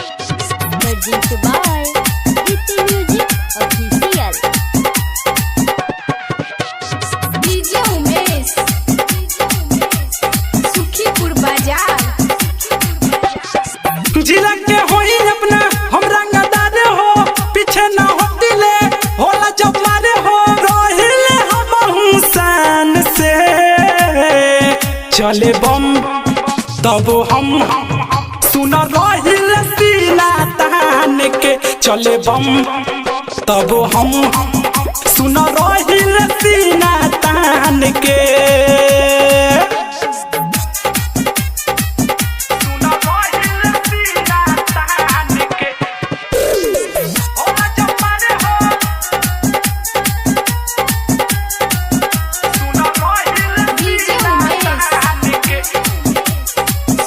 Produced by Giti Music Official. DJ Umesh Sukhipur बाजार। जिला के होई अपना हम रंगदार हो, पीछे ना होतिले होला जब मारे हो, रोहिले हम हुसैन से चले बम तब हम सुन रोहिल सीना तान के चले बम तब हम सुन रोहिल सीना तान के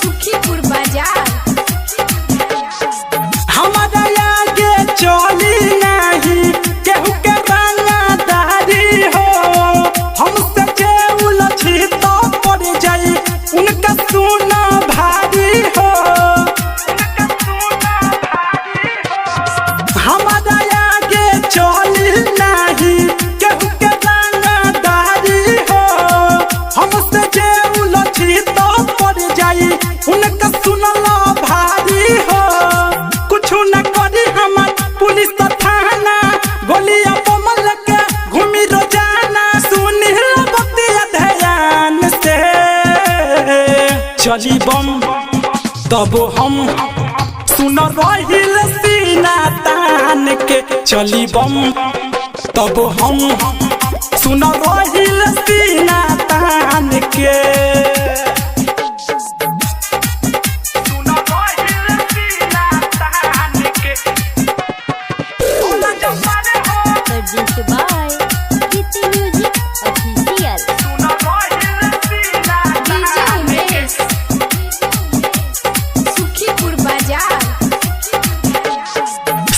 सुखीपुर बाजार। हमारा आगे चली नहीं केहू के रंगदारी हो, हमसे जे उलझी तो पड़ जाई उनका सुना भारी हो। हमारा आगे चली नहीं केहू के रंगदारी हो, हमसे जे उलझी तो पड़ जाई उनका सुनला भारी हो। कुछ न करी हमार पुलिस थाना, गोलियां बमल के घूमी रोजाना, सुनी बतिया ध्यान से चली बम तब हम सुन रहिल सीना तान के चली बम तब हम सुन रहिल सीना तान के Produced by Giti Music Official. DJ Umesh Sukhipur बाजार।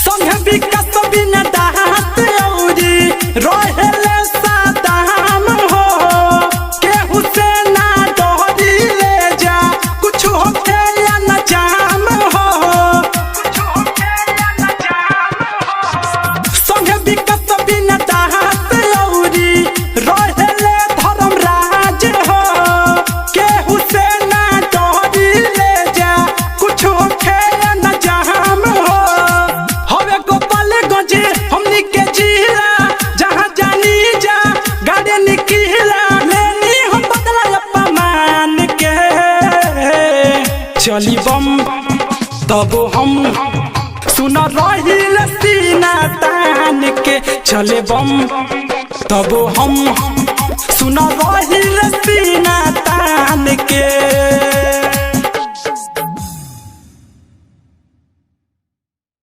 संगे विकास बिना दाहत औरी रहेले सादाम हो, केहू से ना डरी ले जा कुछ होके या न जाम हो। संगे विकास बिना दाहत औरी रहेले धर्मराज हो, केहू से ना डरी ले जा कुछ होके या न जाम हो। हवे गोपालगंज हमनी के जिला, जहाँ जानी जा गाड़ी निकला, लेनी हम बदला अपमान के चली बम तब हम सुन रहिल सीना तान के चले बम तब हम सुन रहिल सीना तान के।